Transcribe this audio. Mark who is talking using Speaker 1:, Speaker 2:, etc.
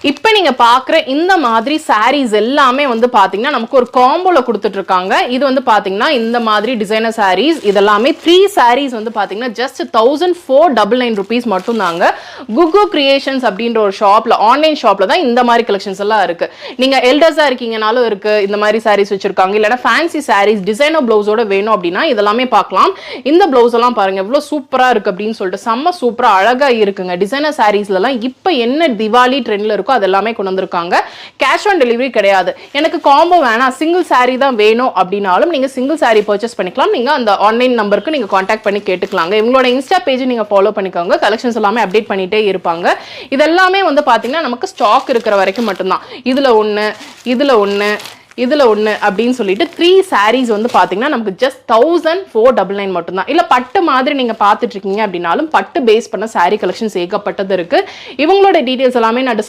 Speaker 1: இப்போ நீங்க பாக்குற இந்த மாதிரி sarees எல்லாமே வந்து பாத்தீங்கன்னா நமக்கு ஒரு காம்போல கொடுத்துட்டு இருக்காங்க. இது வந்து பாத்தீங்கன்னா இந்த மாதிரி டிசைனர் sarees இதெல்லாமே 3 sarees வந்து பாத்தீங்கன்னா just 1499 rupees மட்டும் தாங்க. குகு கிரியேஷன்ஸ் அப்படின்ற ஒரு ஷாப்ல ஆன்லைன் ஷாப்ல தான் இந்த மாதிரி கலெக்ஷன்ஸ் எல்லாம் இருக்கு. நீங்க எல்டர்ஸா இருக்கீங்கனாலும் இருக்கு இந்த மாதிரி sarees வச்சிருக்காங்க. இல்லனா ஃபேன்சி sarees டிசைனர் ப்ளவுஸோட வேணும் அப்படினா இதெல்லாமே பார்க்கலாம். இந்த ப்ளவுஸ் எல்லாம் பாருங்க எவ்வளவு சூப்பரா இருக்கு அப்படினு சொல்லிட்டு செம்ம சூப்பரா அழகா இருக்குங்க. டிசைனர் sareesல எல்லாம் இப்போ என்ன திவாலி ட்ரெண்ட்ல இருக்கோ அதெல்லாமே கொண்டு வந்திருக்காங்க. கேஷ் ஆன் டெலிவரி கிடையாது. எனக்கு காம்போ வேணாம் சிங்கிள் saree தான் வேணும் அப்படினாலும் நீங்க சிங்கிள் saree பர்ச்சேஸ் பண்ணிக்கலாம். நீங்க அந்த ஆன்லைன் நம்பருக்கு நீங்க கான்டாக்ட் பண்ணி கேட்டுக்கலாங்க. இவங்களோட இன்ஸ்டா பேஜ் நீங்க ஃபாலோ பண்ணிக்கோங்க. கலெக்ஷன்ஸ் எல்லாமே அப்டேட் பண்ணிட்டே இருப்பாங்க. இதெல்லாமே வந்து பாத்தீங்கன்னா நமக்கு ஸ்டாக் இருக்கிற வரைக்கும் மட்டும்தான். இதுல ஒன்னு அப்படின்னு சொல்லிட்டு 3 sarees வந்து பாத்தீங்கன்னா நமக்கு just 1499 மட்டும் தான். இல்ல பட்டு மாதிரி நீங்க பாத்துட்டு இருக்கீங்க அப்படினாலும் பட்டு பேஸ் பண்ண saree கலெக்ஷன்ஸ் ஏகப்பட்டது இருக்கு. இவங்களோட டீடைல்ஸ் எல்லாமே நான்